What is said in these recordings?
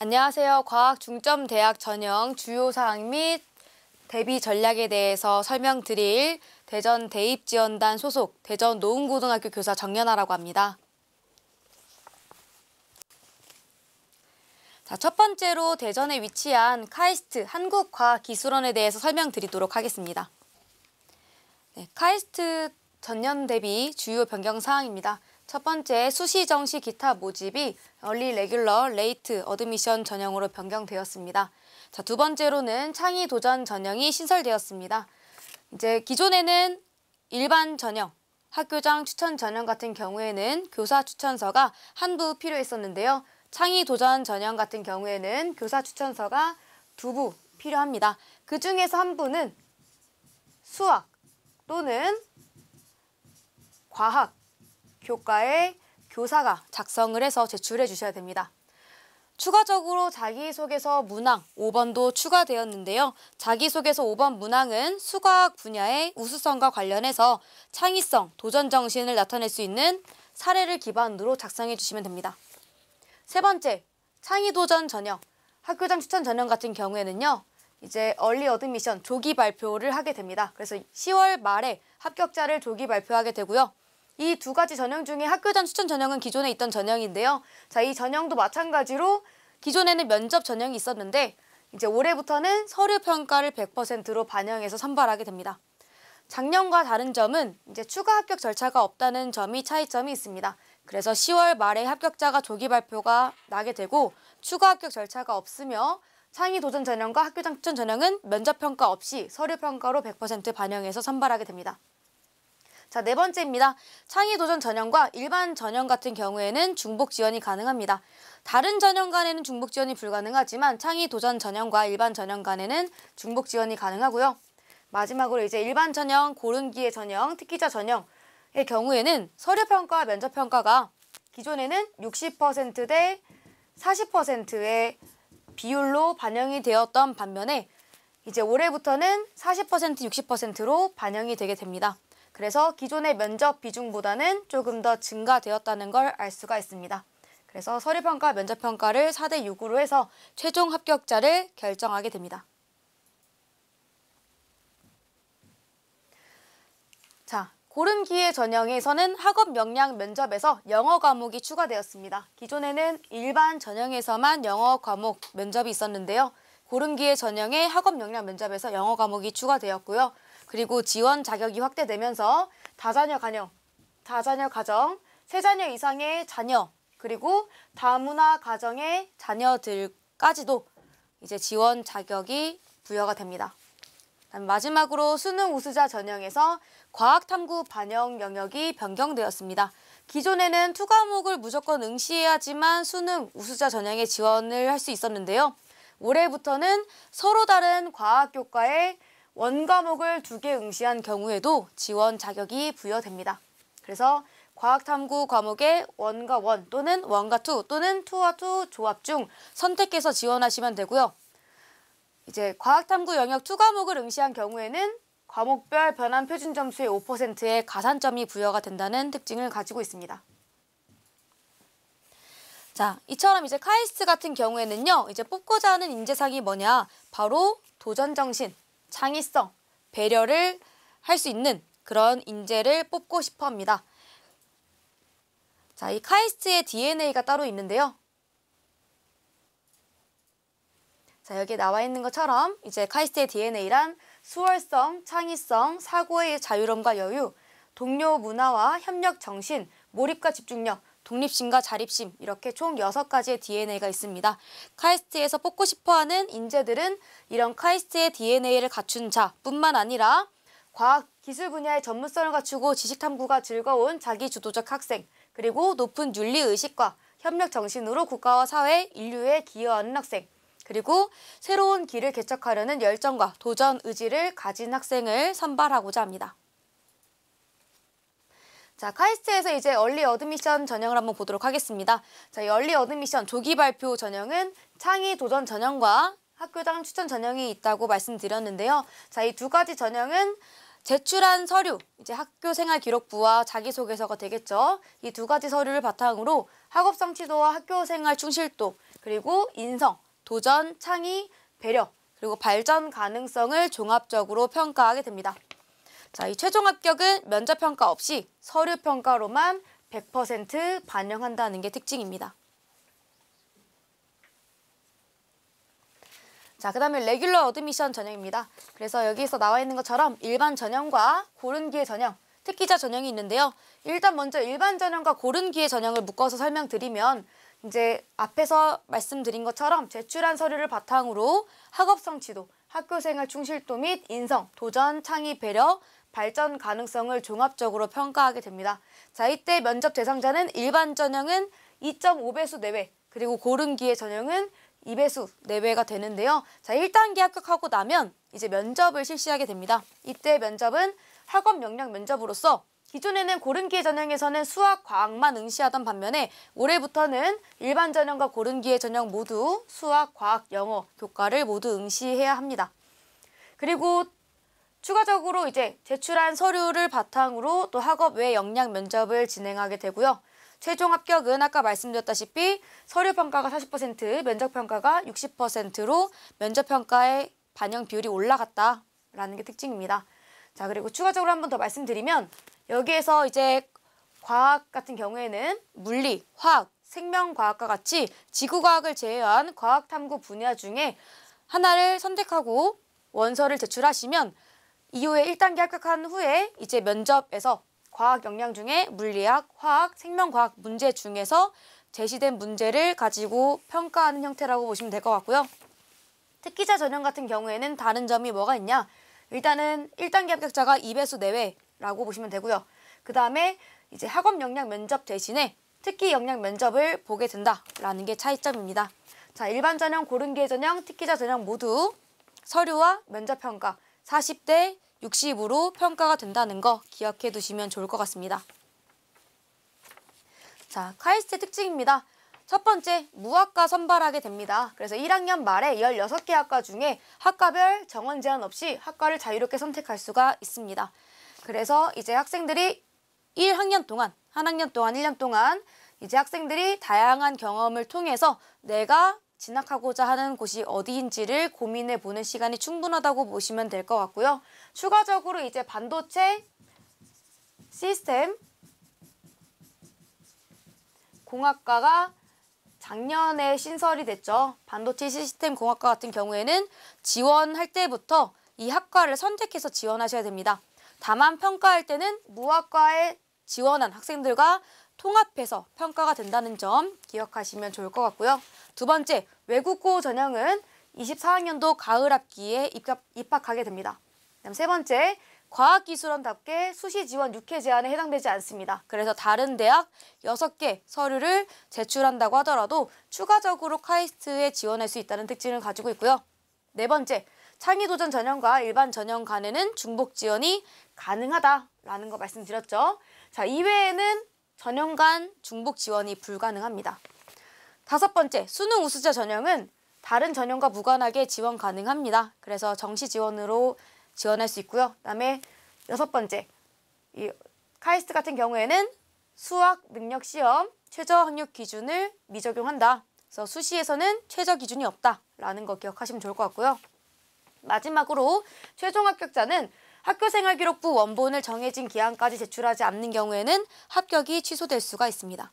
안녕하세요. 과학 중점 대학 전형 주요 사항 및 대비 전략에 대해서 설명드릴 대전 대입지원단 소속 대전 노은고등학교 교사 정연아라고 합니다. 자, 첫 번째로 대전에 위치한 카이스트 한국과학기술원에 대해서 설명드리도록 하겠습니다. 네, 카이스트 전년 대비 주요 변경 사항입니다. 첫 번째, 수시, 정시, 기타 모집이 얼리, 레귤러, 레이트, 어드미션 전형으로 변경되었습니다. 자, 두 번째로는 창의 도전 전형이 신설되었습니다. 이제 기존에는 일반 전형, 학교장 추천 전형 같은 경우에는 교사 추천서가 한부 필요했었는데요. 창의 도전 전형 같은 경우에는 교사 추천서가 2부 필요합니다. 그 중에서 한 부는 수학 또는 과학, 교과의 교사가 작성을 해서 제출해 주셔야 됩니다. 추가적으로 자기소개서 문항 5번도 추가되었는데요. 자기소개서 5번 문항은 수과학 분야의 우수성과 관련해서 창의성, 도전 정신을 나타낼 수 있는 사례를 기반으로 작성해 주시면 됩니다. 세 번째, 창의도전 전형, 학교장 추천 전형 같은 경우에는요. 이제 얼리 어드미션 조기 발표를 하게 됩니다. 그래서 10월 말에 합격자를 조기 발표하게 되고요. 이 두 가지 전형 중에 학교장 추천 전형은 기존에 있던 전형인데요. 자, 이 전형도 마찬가지로 기존에는 면접 전형이 있었는데 이제 올해부터는 서류 평가를 100%로 반영해서 선발하게 됩니다. 작년과 다른 점은 이제 추가 합격 절차가 없다는 점이 차이점이 있습니다. 그래서 10월 말에 합격자가 조기 발표가 나게 되고 추가 합격 절차가 없으며 창의 도전 전형과 학교장 추천 전형은 면접 평가 없이 서류 평가로 100% 반영해서 선발하게 됩니다. 자, 네 번째입니다. 창의 도전 전형과 일반 전형 같은 경우에는 중복 지원이 가능합니다. 다른 전형 간에는 중복 지원이 불가능하지만 창의 도전 전형과 일반 전형 간에는 중복 지원이 가능하고요. 마지막으로 이제 일반 전형, 고른기회 전형, 특기자 전형의 경우에는 서류 평가와 면접 평가가 기존에는 60% 대 40%의 비율로 반영이 되었던 반면에 이제 올해부터는 40%, 60%로 반영이 되게 됩니다. 그래서 기존의 면접 비중보다는 조금 더 증가되었다는 걸 알 수가 있습니다. 그래서 서류평가, 면접평가를 4대 6으로 해서 최종 합격자를 결정하게 됩니다. 자, 고른기회 전형에서는 학업 역량 면접에서 영어 과목이 추가되었습니다. 기존에는 일반 전형에서만 영어 과목 면접이 있었는데요. 고른기회 전형의 학업 역량 면접에서 영어 과목이 추가되었고요. 그리고 지원 자격이 확대되면서 다자녀 가정, 3자녀 이상의 자녀, 그리고 다문화 가정의 자녀들까지도 이제 지원 자격이 부여가 됩니다. 마지막으로 수능 우수자 전형에서 과학탐구 반영 영역이 변경되었습니다. 기존에는 2과목을 무조건 응시해야지만 수능 우수자 전형에 지원을 할 수 있었는데요. 올해부터는 서로 다른 과학교과의 원과목을 2개 응시한 경우에도 지원 자격이 부여됩니다. 그래서 과학탐구 과목의 원과 원 또는 원과 투 또는 투와 투 조합 중 선택해서 지원하시면 되고요. 이제 과학탐구 영역 2과목을 응시한 경우에는 과목별 변환 표준 점수의 5%의 가산점이 부여가 된다는 특징을 가지고 있습니다. 자, 이처럼 이제 카이스트 같은 경우에는요. 이제 뽑고자 하는 인재상이 뭐냐? 바로 도전 정신, 창의성, 배려를 할 수 있는 그런 인재를 뽑고 싶어 합니다. 자, 이 카이스트의 DNA가 따로 있는데요. 자, 여기 나와 있는 것처럼 이제 카이스트의 DNA란 수월성, 창의성, 사고의 자유로움과 여유, 동료 문화와 협력 정신, 몰입과 집중력, 독립심과 자립심 이렇게 총 6가지의 DNA가 있습니다. 카이스트에서 뽑고 싶어하는 인재들은 이런 카이스트의 DNA를 갖춘 자뿐만 아니라 과학, 기술 분야의 전문성을 갖추고 지식 탐구가 즐거운 자기주도적 학생, 그리고 높은 윤리의식과 협력 정신으로 국가와 사회, 인류에 기여하는 학생, 그리고 새로운 길을 개척하려는 열정과 도전 의지를 가진 학생을 선발하고자 합니다. 자, 카이스트에서 이제 얼리 어드미션 전형을 한번 보도록 하겠습니다. 자, 이 얼리 어드미션 조기 발표 전형은 창의 도전 전형과 학교장 추천 전형이 있다고 말씀드렸는데요. 자, 이 2가지 전형은 제출한 서류, 이제 학교생활기록부와 자기소개서가 되겠죠. 이 2가지 서류를 바탕으로 학업성 치도와 학교생활 충실도, 그리고 인성, 도전, 창의, 배려, 그리고 발전 가능성을 종합적으로 평가하게 됩니다. 자, 이 최종 합격은 면접 평가 없이 서류 평가로만 100% 반영한다는 게 특징입니다. 자, 그 다음에 레귤러 어드미션 전형입니다. 그래서 여기서 나와 있는 것처럼 일반 전형과 고른 기회 전형, 특기자 전형이 있는데요. 일단 먼저 일반 전형과 고른 기회 전형을 묶어서 설명드리면 이제 앞에서 말씀드린 것처럼 제출한 서류를 바탕으로 학업 성취도, 학교생활 충실도 및 인성, 도전, 창의, 배려, 발전 가능성을 종합적으로 평가하게 됩니다. 자, 이때 면접 대상자는 일반 전형은 2.5배수 내외, 그리고 고른 기회 전형은 2배수 내외가 되는데요. 자, 1단계 합격하고 나면 이제 면접을 실시하게 됩니다. 이때 면접은 학업 역량 면접으로서 기존에는 고른 기회 전형에서는 수학, 과학만 응시하던 반면에 올해부터는 일반 전형과 고른 기회 전형 모두 수학, 과학, 영어, 교과를 모두 응시해야 합니다. 그리고 추가적으로 이제 제출한 서류를 바탕으로 또 학업 외 역량 면접을 진행하게 되고요. 최종 합격은 아까 말씀드렸다시피 서류 평가가 40%, 면접 평가가 60%로 면접 평가의 반영 비율이 올라갔다라는 게 특징입니다. 자, 그리고 추가적으로 한 번 더 말씀드리면 여기에서 이제 과학 같은 경우에는 물리, 화학, 생명과학과 같이 지구과학을 제외한 과학탐구 분야 중에 하나를 선택하고 원서를 제출하시면 이후에 1단계 합격한 후에 이제 면접에서 과학 역량 중에 물리학, 화학, 생명과학 문제 중에서 제시된 문제를 가지고 평가하는 형태라고 보시면 될 것 같고요. 특기자 전형 같은 경우에는 다른 점이 뭐가 있냐? 일단은 1단계 합격자가 2배수 내외라고 보시면 되고요. 그 다음에 이제 학업 역량 면접 대신에 특기 역량 면접을 보게 된다라는 게 차이점입니다. 자, 일반 전형, 고른 기회 전형, 특기자 전형 모두 서류와 면접 평가 40대 60으로 평가가 된다는 거 기억해 두시면 좋을 것 같습니다. 자, 카이스트의 특징입니다. 첫 번째, 무학과 선발하게 됩니다. 그래서 1학년 말에 16개 학과 중에 학과별 정원 제한 없이 학과를 자유롭게 선택할 수가 있습니다. 그래서 이제 학생들이 1학년 동안, 한 학년 동안, 1년 동안 이제 학생들이 다양한 경험을 통해서 내가 진학하고자 하는 곳이 어디인지를 고민해 보는 시간이 충분하다고 보시면 될 것 같고요. 추가적으로 이제 반도체 시스템 공학과가 작년에 신설이 됐죠. 반도체 시스템 공학과 같은 경우에는 지원할 때부터 이 학과를 선택해서 지원하셔야 됩니다. 다만 평가할 때는 무학과에 지원한 학생들과 통합해서 평가가 된다는 점 기억하시면 좋을 것 같고요. 두 번째, 외국고 전형은 24학년도 가을 학기에 입학하게 됩니다. 그다음 세 번째, 과학기술원답게 수시 지원 6회 제한에 해당되지 않습니다. 그래서 다른 대학 6개 서류를 제출한다고 하더라도 추가적으로 카이스트에 지원할 수 있다는 특징을 가지고 있고요. 네 번째, 창의도전 전형과 일반 전형 간에는 중복 지원이 가능하다라는 거 말씀드렸죠. 자, 이외에는 전형 간 중복 지원이 불가능합니다. 다섯 번째, 수능 우수자 전형은 다른 전형과 무관하게 지원 가능합니다. 그래서 정시 지원으로 지원할 수 있고요. 그다음에 여섯 번째, 이 카이스트 같은 경우에는 수학 능력 시험 최저 학력 기준을 미적용한다. 그래서 수시에서는 최저 기준이 없다라는 거 기억하시면 좋을 것 같고요. 마지막으로 최종 합격자는 학교생활기록부 원본을 정해진 기한까지 제출하지 않는 경우에는 합격이 취소될 수가 있습니다.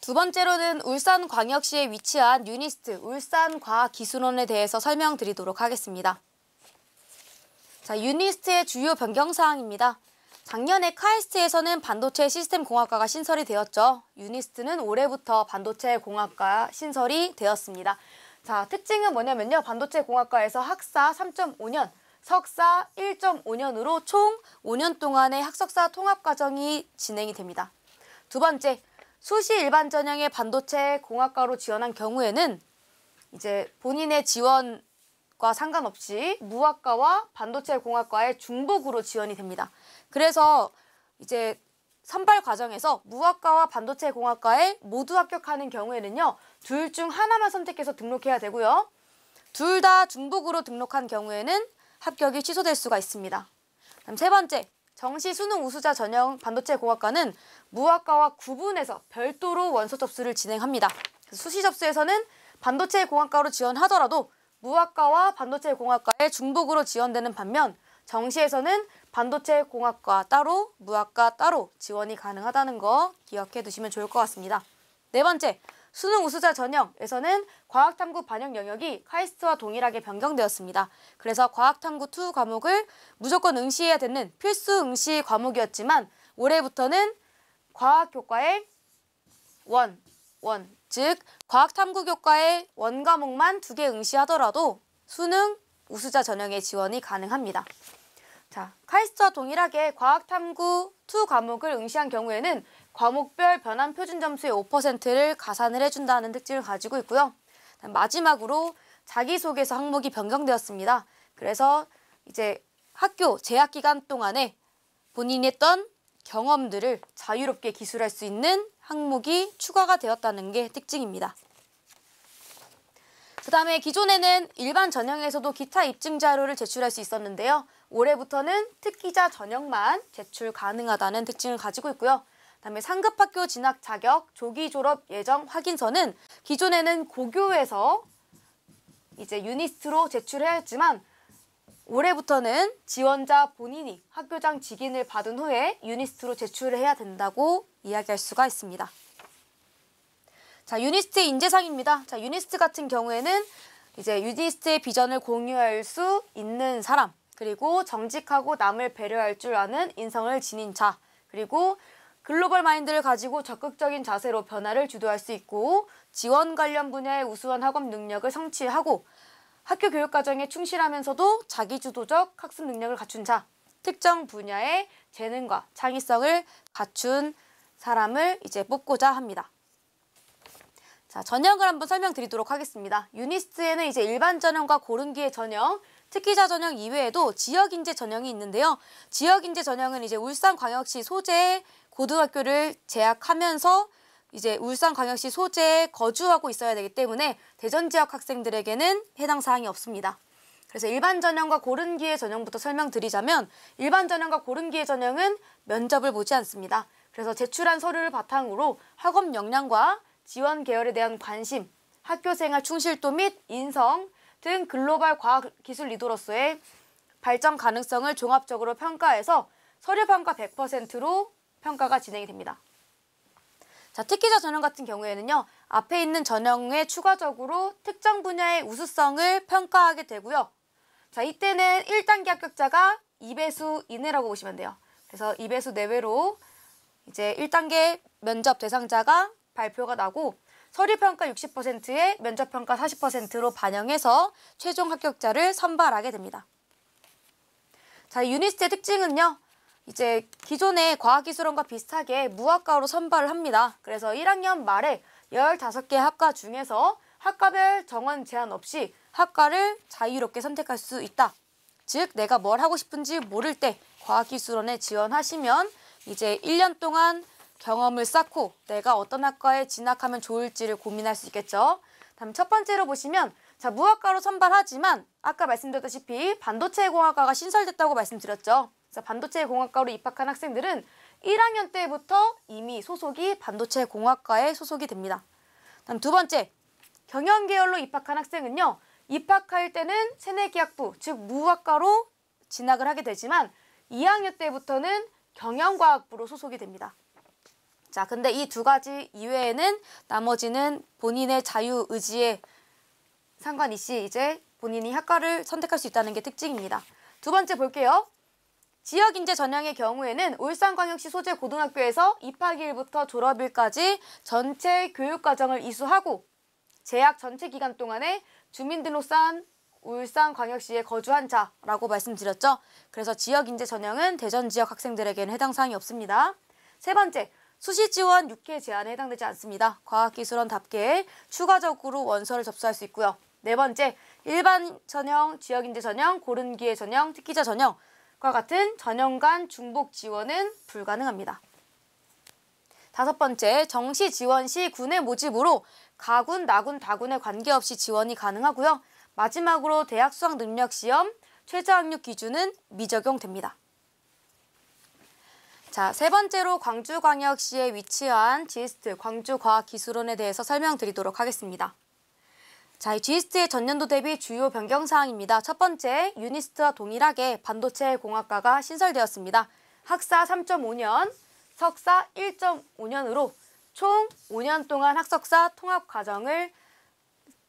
두 번째로는 울산광역시에 위치한 유니스트 울산과학기술원에 대해서 설명드리도록 하겠습니다. 자, 유니스트의 주요 변경사항입니다. 작년에 카이스트에서는 반도체 시스템 공학과가 신설이 되었죠. 유니스트는 올해부터 반도체 공학과 신설이 되었습니다. 자, 특징은 뭐냐면요. 반도체 공학과에서 학사 3.5년, 석사 1.5년으로 총 5년 동안의 학석사 통합과정이 진행이 됩니다. 두 번째, 수시 일반 전형의 반도체 공학과로 지원한 경우에는 이제 본인의 지원과 상관없이 무학과와 반도체 공학과의 중복으로 지원이 됩니다. 그래서 이제 선발 과정에서 무학과와 반도체 공학과에 모두 합격하는 경우에는요. 둘 중 하나만 선택해서 등록해야 되고요. 둘 다 중복으로 등록한 경우에는 합격이 취소될 수가 있습니다. 그럼 세 번째, 정시 수능 우수자 전형 반도체 공학과는 무학과와 구분해서 별도로 원서 접수를 진행합니다. 수시 접수에서는 반도체 공학과로 지원하더라도 무학과와 반도체 공학과에 중복으로 지원되는 반면 정시에서는 반도체 공학과 따로, 무학과 따로 지원이 가능하다는 거 기억해 두시면 좋을 것 같습니다. 네 번째, 수능 우수자 전형에서는 과학탐구 반영 영역이 카이스트와 동일하게 변경되었습니다. 그래서 과학탐구 2 과목을 무조건 응시해야 되는 필수 응시 과목이었지만 올해부터는 과학교과의 즉 과학탐구교과의 원과목만 2개 응시하더라도 수능 우수자 전형에 지원이 가능합니다. 자, 카이스트와 동일하게 과학탐구 2 과목을 응시한 경우에는 과목별 변환 표준 점수의 5%를 가산을 해준다는 특징을 가지고 있고요. 마지막으로 자기소개서 항목이 변경되었습니다. 그래서 이제 학교 재학 기간 동안에 본인이 했던 경험들을 자유롭게 기술할 수 있는 항목이 추가가 되었다는 게 특징입니다. 그 다음에 기존에는 일반 전형에서도 기타 입증 자료를 제출할 수 있었는데요. 올해부터는 특기자 전형만 제출 가능하다는 특징을 가지고 있고요. 그다음에 상급학교 진학 자격 조기 졸업 예정 확인서는 기존에는 고교에서 이제 유니스트로 제출해야 했지만 올해부터는 지원자 본인이 학교장 직인을 받은 후에 유니스트로 제출을 해야 된다고 이야기할 수가 있습니다. 자, 유니스트의 인재상입니다. 자, 유니스트 같은 경우에는 이제 유니스트의 비전을 공유할 수 있는 사람, 그리고 정직하고 남을 배려할 줄 아는 인성을 지닌 자, 그리고 글로벌 마인드를 가지고 적극적인 자세로 변화를 주도할 수 있고 지원 관련 분야의 우수한 학업 능력을 성취하고 학교 교육 과정에 충실하면서도 자기주도적 학습 능력을 갖춘 자, 특정 분야의 재능과 창의성을 갖춘 사람을 이제 뽑고자 합니다. 자, 전형을 한번 설명드리도록 하겠습니다. 유니스트에는 이제 일반 전형과 고른기의 전형, 특기자 전형 이외에도 지역인재 전형이 있는데요. 지역인재 전형은 이제 울산광역시 소재의 고등학교를 재학하면서 이제 울산광역시 소재에 거주하고 있어야 되기 때문에 대전 지역 학생들에게는 해당 사항이 없습니다. 그래서 일반 전형과 고른기의 전형부터 설명드리자면 일반 전형과 고른기의 전형은 면접을 보지 않습니다. 그래서 제출한 서류를 바탕으로 학업 역량과 지원 계열에 대한 관심, 학교생활 충실도 및 인성 등 글로벌 과학기술 리더로서의 발전 가능성을 종합적으로 평가해서 서류평가 100%로 평가가 진행이 됩니다. 자, 특기자 전형 같은 경우에는요. 앞에 있는 전형에 추가적으로 특정 분야의 우수성을 평가하게 되고요. 자, 이때는 1단계 합격자가 2배수 이내라고 보시면 돼요. 그래서 2배수 내외로 이제 1단계 면접 대상자가 발표가 나고 서류평가 60%에 면접평가 40%로 반영해서 최종 합격자를 선발하게 됩니다. 자, 유니스트의 특징은요. 이제 기존의 과학기술원과 비슷하게 무학과로 선발을 합니다. 그래서 1학년 말에 15개 학과 중에서 학과별 정원 제한 없이 학과를 자유롭게 선택할 수 있다. 즉 내가 뭘 하고 싶은지 모를 때 과학기술원에 지원하시면 이제 1년 동안 경험을 쌓고 내가 어떤 학과에 진학하면 좋을지를 고민할 수 있겠죠. 다음 첫 번째로 보시면 자, 무학과로 선발하지만 아까 말씀드렸다시피 반도체공학과가 신설됐다고 말씀드렸죠. 그래서 반도체공학과로 입학한 학생들은 1학년 때부터 이미 소속이 반도체공학과에 소속이 됩니다. 다음 두 번째, 경영계열로 입학한 학생은요. 입학할 때는 새내기학부, 즉 무학과로 진학을 하게 되지만 2학년 때부터는 경영과학부로 소속이 됩니다. 자, 근데 이 두 가지 이외에는 나머지는 본인의 자유의지에 상관없이 이제 본인이 학과를 선택할 수 있다는 게 특징입니다. 두 번째 볼게요. 지역인재 전형의 경우에는 울산광역시 소재 고등학교에서 입학일부터 졸업일까지 전체 교육과정을 이수하고 재학 전체 기간 동안에 주민등록상 울산광역시에 거주한 자라고 말씀드렸죠. 그래서 지역인재 전형은 대전 지역 학생들에게는 해당 사항이 없습니다. 세 번째, 수시 지원 6회 제한에 해당되지 않습니다. 과학기술원답게 추가적으로 원서를 접수할 수 있고요. 네 번째, 일반 전형, 지역인재 전형, 고른기의 전형, 특기자 전형과 같은 전형 간 중복 지원은 불가능합니다. 다섯 번째, 정시 지원 시 군의 모집으로 가군, 나군, 다군에 관계없이 지원이 가능하고요. 마지막으로 대학 수학 능력 시험 최저 학력 기준은 미적용됩니다. 자, 세 번째로 광주광역시에 위치한 GIST 광주과학기술원에 대해서 설명드리도록 하겠습니다. 자, 이 GIST의 전년도 대비 주요 변경사항입니다. 첫 번째, 유니스트와 동일하게 반도체 공학과가 신설되었습니다. 학사 3.5년, 석사 1.5년으로 총 5년 동안 학석사 통합과정을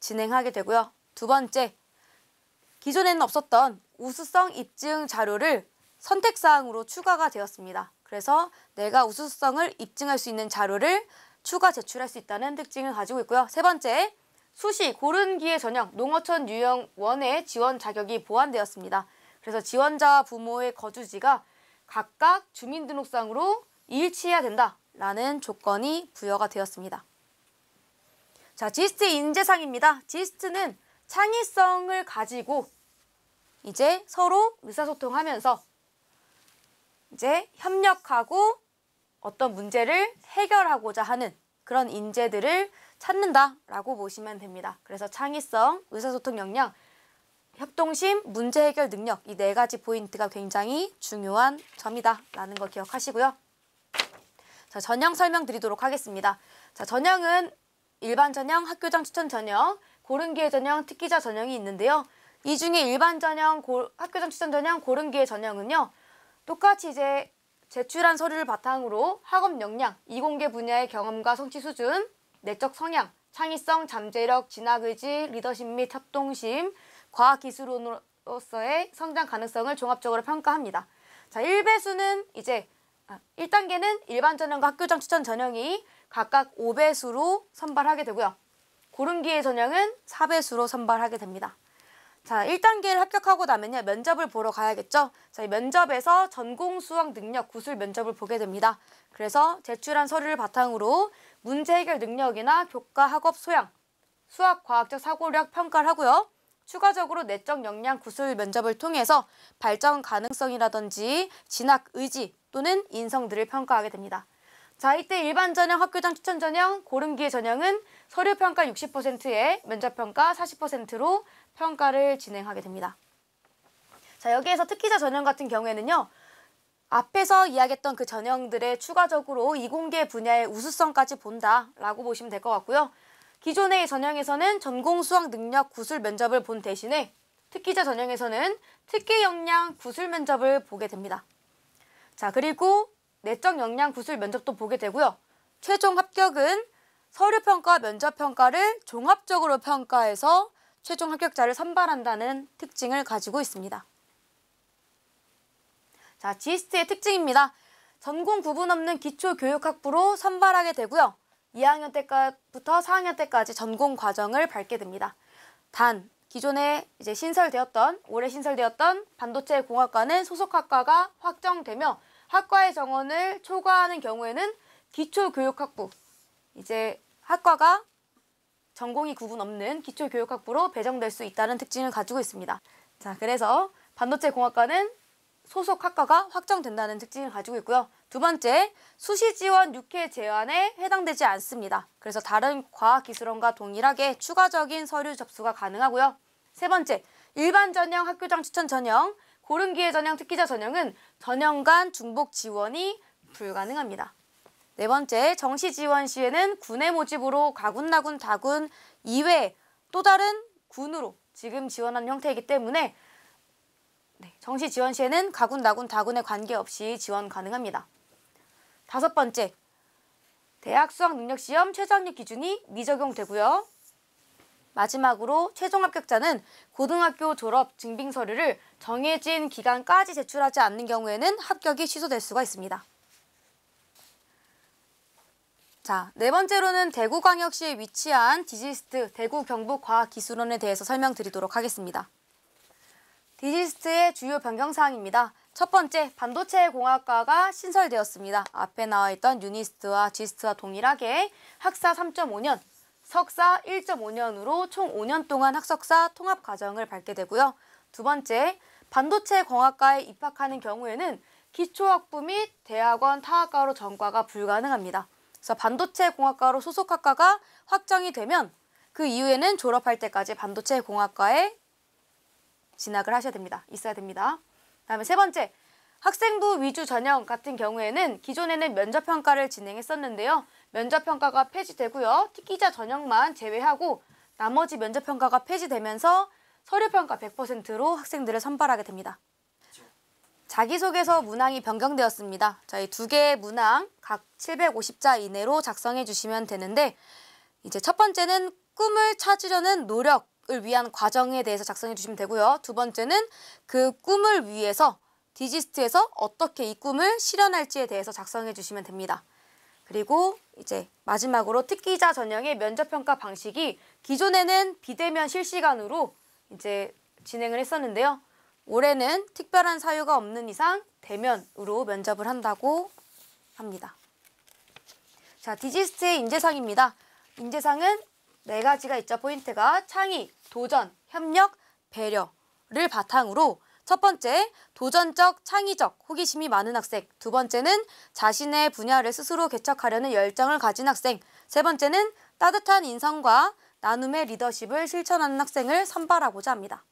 진행하게 되고요. 두 번째, 기존에는 없었던 우수성 입증 자료를 선택사항으로 추가가 되었습니다. 그래서 내가 우수성을 입증할 수 있는 자료를 추가 제출할 수 있다는 특징을 가지고 있고요. 세 번째, 수시 고른기회 전형 농어촌 유형 1의 지원 자격이 보완되었습니다. 그래서 지원자와 부모의 거주지가 각각 주민등록상으로 일치해야 된다라는 조건이 부여가 되었습니다. 자, GIST의 인재상입니다. GIST는 창의성을 가지고 이제 서로 의사소통하면서 이제 협력하고 어떤 문제를 해결하고자 하는 그런 인재들을 찾는다라고 보시면 됩니다. 그래서 창의성, 의사소통 역량, 협동심, 문제 해결 능력 이 네 가지 포인트가 굉장히 중요한 점이다라는 거 기억하시고요. 자, 전형 설명드리도록 하겠습니다. 자, 전형은 일반 전형, 학교장 추천 전형, 고른기회 전형, 특기자 전형이 있는데요. 이 중에 일반 전형, 학교장 추천 전형, 고른기회 전형은요. 똑같이 이제 제출한 서류를 바탕으로 학업 역량, 이공계 분야의 경험과 성취 수준, 내적 성향, 창의성, 잠재력, 진학의지, 리더십 및 협동심, 과학기술원으로서의 성장 가능성을 종합적으로 평가합니다. 자, 1배수는 이제 1단계는 일반 전형과 학교장 추천 전형이 각각 5배수로 선발하게 되고요. 고른기회 전형은 4배수로 선발하게 됩니다. 자, 1단계를 합격하고 나면요. 면접을 보러 가야겠죠. 자, 이 면접에서 전공 수학 능력 구술 면접을 보게 됩니다. 그래서 제출한 서류를 바탕으로 문제 해결 능력이나 교과 학업 소양, 수학 과학적 사고력 평가를 하고요. 추가적으로 내적 역량 구술 면접을 통해서 발전 가능성이라든지 진학 의지 또는 인성들을 평가하게 됩니다. 자, 이때 일반 전형, 학교장 추천 전형, 고른기회 전형은 서류 평가 60%에 면접 평가 40%로 평가를 진행하게 됩니다. 자, 여기에서 특기자 전형 같은 경우에는요. 앞에서 이야기했던 그 전형들의 추가적으로 이공계 분야의 우수성까지 본다라고 보시면 될 것 같고요. 기존의 전형에서는 전공 수학 능력 구술 면접을 본 대신에 특기자 전형에서는 특기 역량 구술 면접을 보게 됩니다. 자, 그리고 내적 역량 구술 면접도 보게 되고요. 최종 합격은 서류평가, 면접평가를 종합적으로 평가해서 최종 합격자를 선발한다는 특징을 가지고 있습니다. 자, GIST의 특징입니다. 전공 구분 없는 기초교육학부로 선발하게 되고요. 2학년 때부터 4학년 때까지 전공 과정을 밟게 됩니다. 단, 기존에 이제 올해 신설되었던 반도체 공학과는 소속학과가 확정되며 학과의 정원을 초과하는 경우에는 기초교육학부, 이제 학과가 전공이 구분 없는 기초교육학부로 배정될 수 있다는 특징을 가지고 있습니다. 자, 그래서 반도체 공학과는 소속 학과가 확정된다는 특징을 가지고 있고요. 두 번째, 수시 지원 6회 제한에 해당되지 않습니다. 그래서 다른 과학기술원과 동일하게 추가적인 서류 접수가 가능하고요. 세 번째, 일반 전형, 학교장 추천 전형, 고른기회 전형, 특기자 전형은 전형 간 중복 지원이 불가능합니다. 네 번째, 정시 지원 시에는 군의 모집으로 가군, 나군, 다군 이외에 또 다른 군으로 지금 지원하는 형태이기 때문에 정시 지원 시에는 가군, 나군, 다군에 관계없이 지원 가능합니다. 다섯 번째, 대학 수학 능력 시험 최저학력 기준이 미적용되고요. 마지막으로 최종 합격자는 고등학교 졸업 증빙 서류를 정해진 기간까지 제출하지 않는 경우에는 합격이 취소될 수가 있습니다. 자, 네 번째로는 대구광역시에 위치한 디지스트 대구경북과학기술원에 대해서 설명드리도록 하겠습니다. 디지스트의 주요 변경사항입니다. 첫 번째, 반도체 공학과가 신설되었습니다. 앞에 나와 있던 유니스트와 지스트와 동일하게 학사 3.5년, 석사 1.5년으로 총 5년 동안 학석사 통합과정을 밟게 되고요. 두 번째, 반도체 공학과에 입학하는 경우에는 기초학부 및 대학원 타학과로 전과가 불가능합니다. 그래서 반도체 공학과로 소속 학과가 확정이 되면 그 이후에는 졸업할 때까지 반도체 공학과에 진학을 하셔야 됩니다. 있어야 됩니다. 다음에 세 번째, 학생부 위주 전형 같은 경우에는 기존에는 면접평가를 진행했었는데요. 면접평가가 폐지되고요. 특기자 전형만 제외하고 나머지 면접평가가 폐지되면서 서류평가 100%로 학생들을 선발하게 됩니다. 자기소개서 문항이 변경되었습니다. 자, 이 두 개의 문항 각 750자 이내로 작성해 주시면 되는데 이제 첫 번째는 꿈을 찾으려는 노력을 위한 과정에 대해서 작성해 주시면 되고요. 두 번째는 그 꿈을 위해서 디지스트에서 어떻게 이 꿈을 실현할지에 대해서 작성해 주시면 됩니다. 그리고 이제 마지막으로 특기자 전형의 면접평가 방식이 기존에는 비대면 실시간으로 이제 진행을 했었는데요. 올해는 특별한 사유가 없는 이상 대면으로 면접을 한다고 합니다. 자, 디지스트의 인재상입니다. 인재상은 4가지가 있죠. 포인트가 창의, 도전, 협력, 배려를 바탕으로 첫 번째, 도전적, 창의적, 호기심이 많은 학생. 두 번째는 자신의 분야를 스스로 개척하려는 열정을 가진 학생. 세 번째는 따뜻한 인성과 나눔의 리더십을 실천하는 학생을 선발하고자 합니다.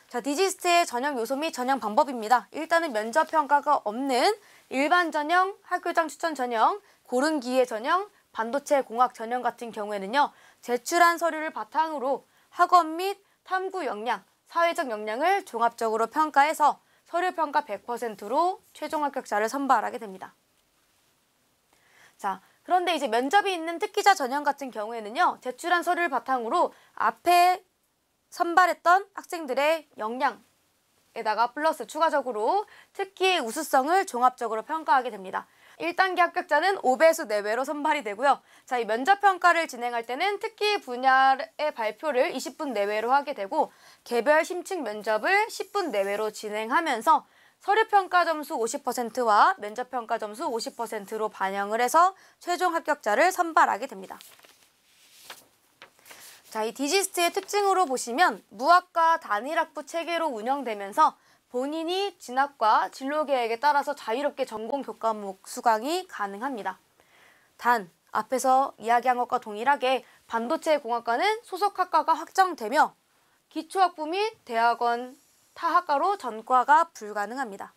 자, 디지스트의 전형 요소 및 전형 방법입니다. 일단은 면접 평가가 없는 일반 전형, 학교장 추천 전형, 고른 기회 전형, 반도체 공학 전형 같은 경우에는요. 제출한 서류를 바탕으로 학업 및 탐구 역량, 사회적 역량을 종합적으로 평가해서 서류 평가 100%로 최종 합격자를 선발하게 됩니다. 자, 그런데 이제 면접이 있는 특기자 전형 같은 경우에는요. 제출한 서류를 바탕으로 앞에 선발했던 학생들의 역량에다가 플러스 추가적으로 특기의 우수성을 종합적으로 평가하게 됩니다. 1단계 합격자는 5배수 내외로 선발이 되고요. 자, 이 면접평가를 진행할 때는 특기 분야의 발표를 20분 내외로 하게 되고 개별 심층 면접을 10분 내외로 진행하면서 서류평가 점수 50%와 면접평가 점수 50%로 반영을 해서 최종 합격자를 선발하게 됩니다. 자, 이 디지스트의 특징으로 보시면 무학과 단일학부 체계로 운영되면서 본인이 진학과 진로 계획에 따라서 자유롭게 전공 교과목 수강이 가능합니다. 단, 앞에서 이야기한 것과 동일하게 반도체 공학과는 소속 학과가 확정되며 기초학부 및 대학원 타학과로 전과가 불가능합니다.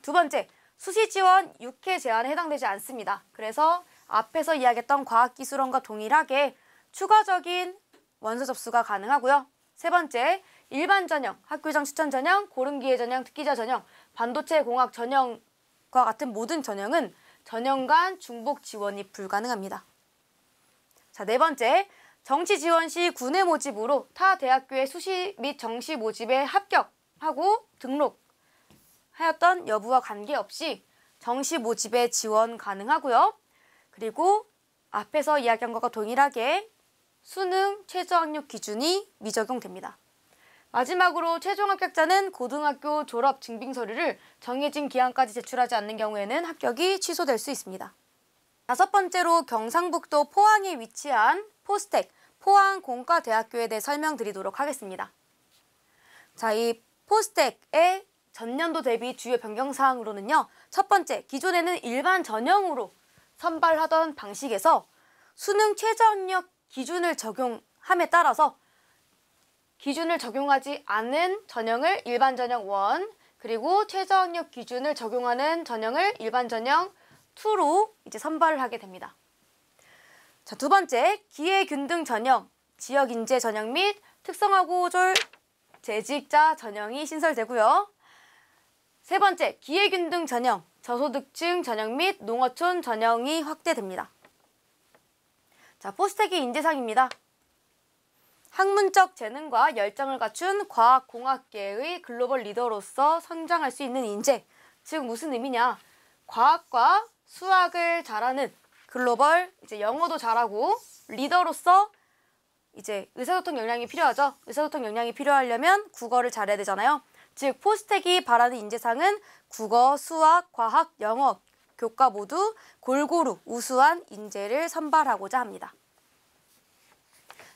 두 번째, 수시 지원 6회 제한에 해당되지 않습니다. 그래서 앞에서 이야기했던 과학기술원과 동일하게 추가적인 원서 접수가 가능하고요. 세 번째, 일반 전형, 학교장 추천 전형, 고른기회 전형, 특기자 전형, 반도체 공학 전형과 같은 모든 전형은 전형 간 중복 지원이 불가능합니다. 자, 네 번째, 정시 지원 시 군의 모집으로 타 대학교의 수시 및 정시 모집에 합격하고 등록하였던 여부와 관계없이 정시 모집에 지원 가능하고요. 그리고 앞에서 이야기한 것과 동일하게 수능 최저학력 기준이 미적용됩니다. 마지막으로 최종 합격자는 고등학교 졸업 증빙 서류를 정해진 기한까지 제출하지 않는 경우에는 합격이 취소될 수 있습니다. 다섯 번째로 경상북도 포항에 위치한 포스텍, 포항공과대학교에 대해 설명드리도록 하겠습니다. 자, 이 포스텍의 전년도 대비 주요 변경사항으로는요. 첫 번째, 기존에는 일반 전형으로 선발하던 방식에서 수능 최저학력 기준을 적용함에 따라서 기준을 적용하지 않은 전형을 일반 전형 1, 그리고 최저학력 기준을 적용하는 전형을 일반 전형 2로 이제 선발을 하게 됩니다. 자, 두 번째, 기회균등 전형, 지역인재 전형 및 특성화고졸 재직자 전형이 신설되고요. 세 번째, 기회균등 전형, 저소득층 전형 및 농어촌 전형이 확대됩니다. 자, 포스텍의 인재상입니다. 학문적 재능과 열정을 갖춘 과학공학계의 글로벌 리더로서 성장할 수 있는 인재. 즉 무슨 의미냐? 과학과 수학을 잘하는 글로벌, 이제 영어도 잘하고 리더로서 이제 의사소통 역량이 필요하죠. 의사소통 역량이 필요하려면 국어를 잘해야 되잖아요. 즉 포스텍이 바라는 인재상은 국어, 수학, 과학, 영어 교과 모두 골고루 우수한 인재를 선발하고자 합니다.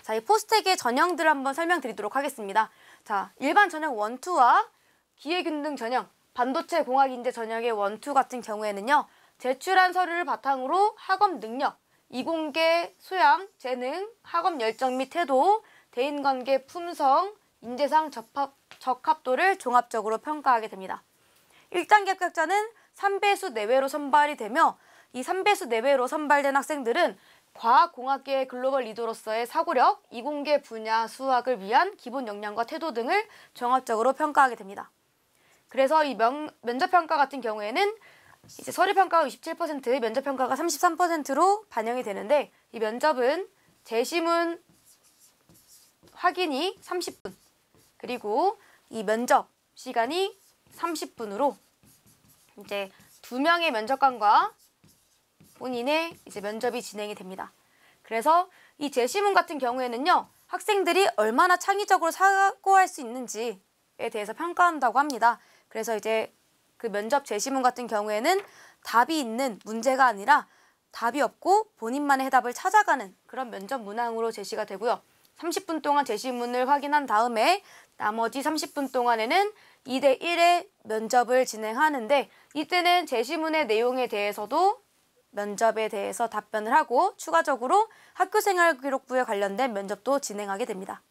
자, 이 포스텍의 전형들을 한번 설명드리도록 하겠습니다. 자, 일반 전형 1, 2와 기회균등 전형, 반도체 공학인재 전형의 1, 2 같은 경우에는요. 제출한 서류를 바탕으로 학업 능력, 이공계 소양, 재능, 학업 열정 및 태도, 대인관계 품성, 인재상 적합도를 종합적으로 평가하게 됩니다. 1단계 합격자는 3배수 내외로 선발이 되며 이 3배수 내외로 선발된 학생들은 과학공학계의 글로벌 리더로서의 사고력, 이공계 분야 수학을 위한 기본 역량과 태도 등을 종합적으로 평가하게 됩니다. 그래서 이 면접평가 같은 경우에는 이제 서류평가가 27%, 면접평가가 33%로 반영이 되는데 이 면접은 제시문 확인이 30분, 그리고 이 면접 시간이 30분으로 이제 2명의 면접관과 본인의 이제 면접이 진행이 됩니다. 그래서 이 제시문 같은 경우에는요, 학생들이 얼마나 창의적으로 사고할 수 있는지에 대해서 평가한다고 합니다. 그래서 이제 그 면접 제시문 같은 경우에는 답이 있는 문제가 아니라 답이 없고 본인만의 해답을 찾아가는 그런 면접 문항으로 제시가 되고요. 30분 동안 제시문을 확인한 다음에 나머지 30분 동안에는 2대1의 면접을 진행하는데 이때는 제시문의 내용에 대해서도 면접에 대해서 답변을 하고 추가적으로 학교생활기록부에 관련된 면접도 진행하게 됩니다.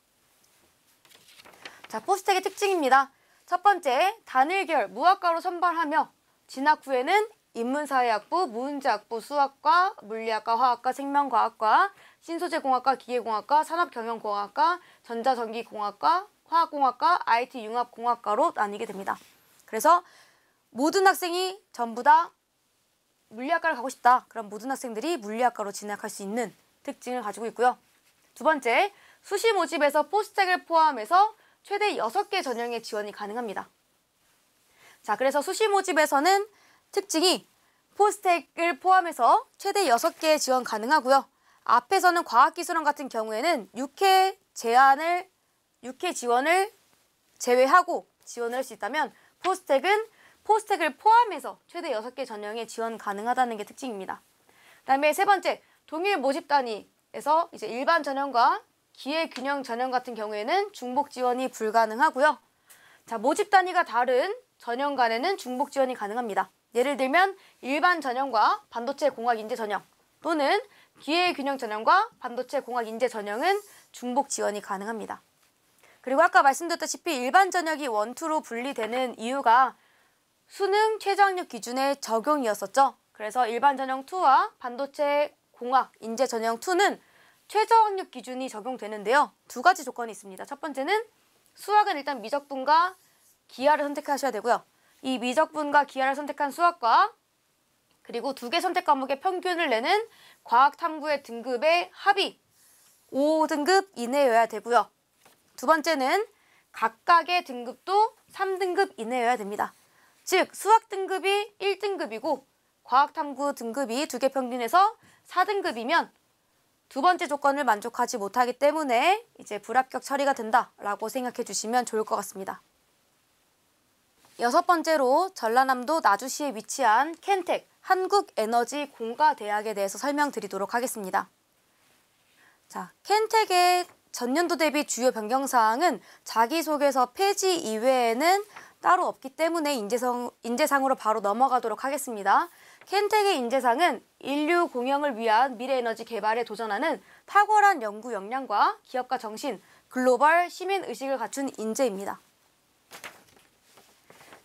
자, 포스텍의 특징입니다. 첫 번째, 단일계열 무학과로 선발하며 진학 후에는 인문사회학부, 무은재학부, 수학과, 물리학과, 화학과, 생명과학과, 신소재공학과, 기계공학과, 산업경영공학과, 전자전기공학과, 화학공학과, IT융합공학과로 나뉘게 됩니다. 그래서 모든 학생이 전부 다 물리학과를 가고 싶다. 그럼 모든 학생들이 물리학과로 진학할 수 있는 특징을 가지고 있고요. 두 번째, 수시 모집에서 포스텍을 포함해서 최대 6개 전형의 지원이 가능합니다. 자, 그래서 수시 모집에서는 특징이 포스텍을 포함해서 최대 6개 지원 가능하고요. 앞에서는 과학기술원 같은 경우에는 6회 지원을 제외하고 지원을 할 수 있다면 포스텍은 포스텍을 포함해서 최대 6개 전형에 지원 가능하다는 게 특징입니다. 그다음에 세 번째, 동일 모집 단위에서 이제 일반 전형과 기회균형 전형 같은 경우에는 중복 지원이 불가능하고요. 자, 모집 단위가 다른 전형 간에는 중복 지원이 가능합니다. 예를 들면 일반 전형과 반도체 공학 인재 전형 또는 기회균형 전형과 반도체 공학 인재 전형은 중복 지원이 가능합니다. 그리고 아까 말씀드렸다시피 일반 전형이 1, 2로 분리되는 이유가 수능 최저학력 기준의 적용이었었죠. 그래서 일반 전형 2와 반도체 공학 인재 전형 2는 최저학력 기준이 적용되는데요. 두 가지 조건이 있습니다. 첫 번째는 수학은 일단 미적분과 기하를 선택하셔야 되고요. 이 미적분과 기하를 선택한 수학과 그리고 2개 선택 과목의 평균을 내는 과학 탐구의 등급의 합이 5등급 이내여야 되고요. 두 번째는 각각의 등급도 3등급 이내여야 됩니다. 즉 수학 등급이 1등급이고 과학 탐구 등급이 2개 평균에서 4등급이면 두 번째 조건을 만족하지 못하기 때문에 이제 불합격 처리가 된다라고 생각해 주시면 좋을 것 같습니다. 여섯 번째로 전라남도 나주시에 위치한 켄텍 한국에너지공과대학에 대해서 설명드리도록 하겠습니다. 자, 켄텍의 전년도 대비 주요 변경사항은 자기소개서 폐지 이외에는 따로 없기 때문에 인재상으로 바로 넘어가도록 하겠습니다. 켄텍의 인재상은 인류 공영을 위한 미래에너지 개발에 도전하는 탁월한 연구 역량과 기업가 정신, 글로벌 시민의식을 갖춘 인재입니다.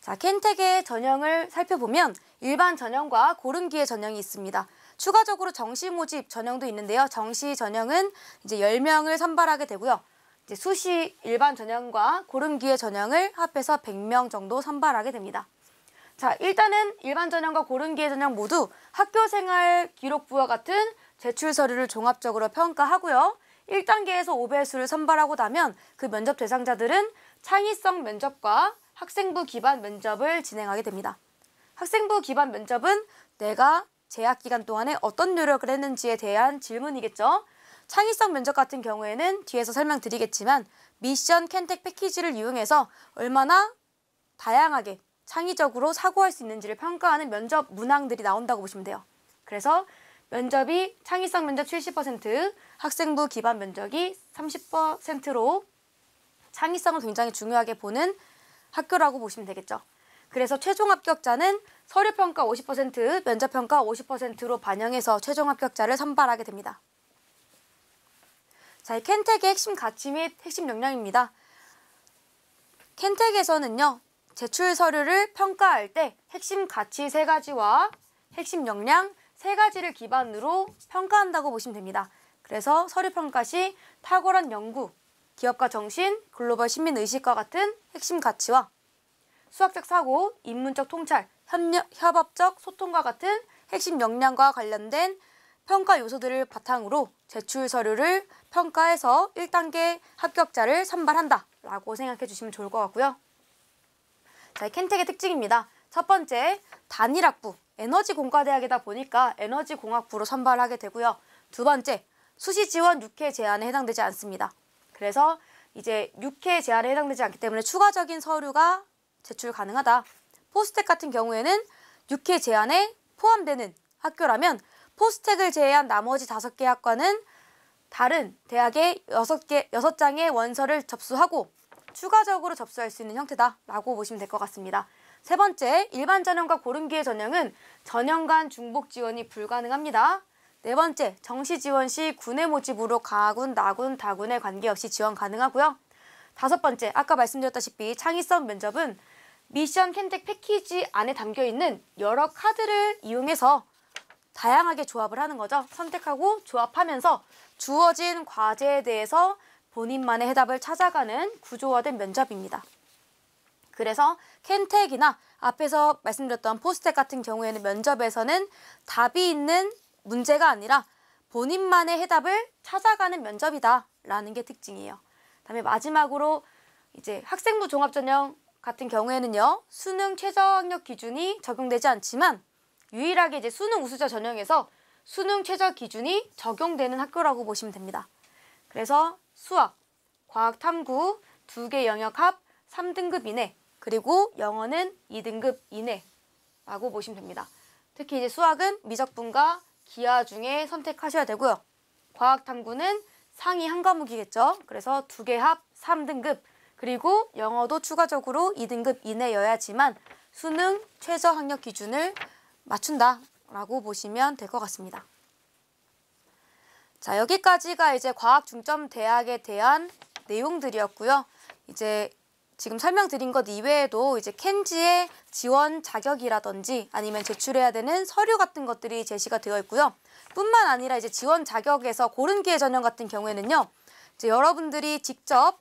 자, 켄텍의 전형을 살펴보면 일반 전형과 고른기회 전형이 있습니다. 추가적으로 정시 모집 전형도 있는데요. 정시 전형은 이제 10명을 선발하게 되고요. 이제 수시 일반 전형과 고른기회 전형을 합해서 100명 정도 선발하게 됩니다. 자, 일단은 일반 전형과 고른기회 전형 모두 학교생활 기록부와 같은 제출 서류를 종합적으로 평가하고요. 1단계에서 5배수를 선발하고 나면 그 면접 대상자들은 창의성 면접과 학생부 기반 면접을 진행하게 됩니다. 학생부 기반 면접은 내가 재학 기간 동안에 어떤 노력을 했는지에 대한 질문이겠죠. 창의성 면접 같은 경우에는 뒤에서 설명드리겠지만 미션 켄텍 패키지를 이용해서 얼마나 다양하게 창의적으로 사고할 수 있는지를 평가하는 면접 문항들이 나온다고 보시면 돼요. 그래서 면접이 창의성 면접 70%, 학생부 기반 면접이 30%로 창의성을 굉장히 중요하게 보는 학교라고 보시면 되겠죠. 그래서 최종 합격자는 서류평가 50%, 면접평가 50%로 반영해서 최종 합격자를 선발하게 됩니다. 자, 켄텍의 핵심 가치 및 핵심 역량입니다. 켄텍에서는요, 제출 서류를 평가할 때 핵심 가치 3가지와 핵심 역량 3가지를 기반으로 평가한다고 보시면 됩니다. 그래서 서류 평가 시 탁월한 연구, 기업가 정신, 글로벌 시민 의식과 같은 핵심 가치와 수학적 사고, 인문적 통찰, 협업적 소통과 같은 핵심 역량과 관련된 평가 요소들을 바탕으로 제출 서류를 평가해서 1단계 합격자를 선발한다 라고 생각해 주시면 좋을 것 같고요. 자, 켄텍의 특징입니다. 첫 번째, 단일학부, 에너지공과대학이다 보니까 에너지공학부로 선발하게 되고요. 두 번째, 수시 지원 6회 제한에 해당되지 않습니다. 그래서 이제 6회 제한에 해당되지 않기 때문에 추가적인 서류가 제출 가능하다. 포스텍 같은 경우에는 6회 제한에 포함되는 학교라면 포스텍을 제외한 나머지 5개 학과는 다른 대학의 6장의 원서를 접수하고 추가적으로 접수할 수 있는 형태다라고 보시면 될 것 같습니다. 세 번째, 일반 전형과 고른기회 전형은 전형 간 중복 지원이 불가능합니다. 네 번째, 정시 지원 시 군의 모집으로 가군, 나군, 다군에 관계없이 지원 가능하고요. 다섯 번째, 아까 말씀드렸다시피 창의성 면접은 미션 켄텍 패키지 안에 담겨있는 여러 카드를 이용해서 다양하게 조합을 하는 거죠. 선택하고 조합하면서 주어진 과제에 대해서 본인만의 해답을 찾아가는 구조화된 면접입니다. 그래서 켄텍이나 앞에서 말씀드렸던 포스텍 같은 경우에는 면접에서는 답이 있는 문제가 아니라 본인만의 해답을 찾아가는 면접이다라는 게 특징이에요. 그다음에 마지막으로 이제 학생부 종합전형 같은 경우에는요, 수능 최저학력 기준이 적용되지 않지만 유일하게 이제 수능 우수자 전형에서 수능 최저 기준이 적용되는 학교라고 보시면 됩니다. 그래서 수학, 과학, 탐구 2개 영역 합 3등급 이내, 그리고 영어는 2등급 이내라고 보시면 됩니다. 특히 이제 수학은 미적분과 기하 중에 선택하셔야 되고요. 과학 탐구는 상위 한 과목이겠죠. 그래서 2개 합 3등급, 그리고 영어도 추가적으로 2등급 이내여야지만 수능 최저 학력 기준을 맞춘다라고 보시면 될 것 같습니다. 자, 여기까지가 이제 과학 중점 대학에 대한 내용들이었고요. 이제 지금 설명드린 것 이외에도 이제 켄지의 지원 자격이라든지 아니면 제출해야 되는 서류 같은 것들이 제시가 되어 있고요. 뿐만 아니라 이제 지원 자격에서 고른기회 전형 같은 경우에는요, 이제 여러분들이 직접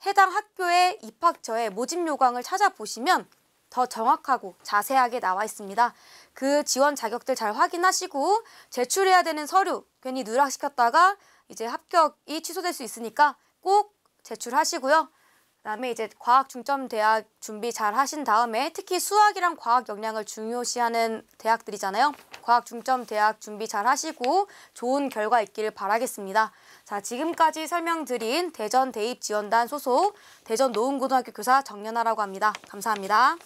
해당 학교의 입학처의 모집 요강을 찾아보시면 더 정확하고 자세하게 나와 있습니다. 그 지원 자격들 잘 확인하시고 제출해야 되는 서류 괜히 누락시켰다가 이제 합격이 취소될 수 있으니까 꼭 제출하시고요. 그다음에 이제 과학 중점 대학 준비 잘 하신 다음에 특히 수학이랑 과학 역량을 중요시하는 대학들이잖아요. 과학 중점 대학 준비 잘 하시고 좋은 결과 있기를 바라겠습니다. 자, 지금까지 설명드린 대전 대입지원단 소속 대전 노은고등학교 교사 정연아라고 합니다. 감사합니다.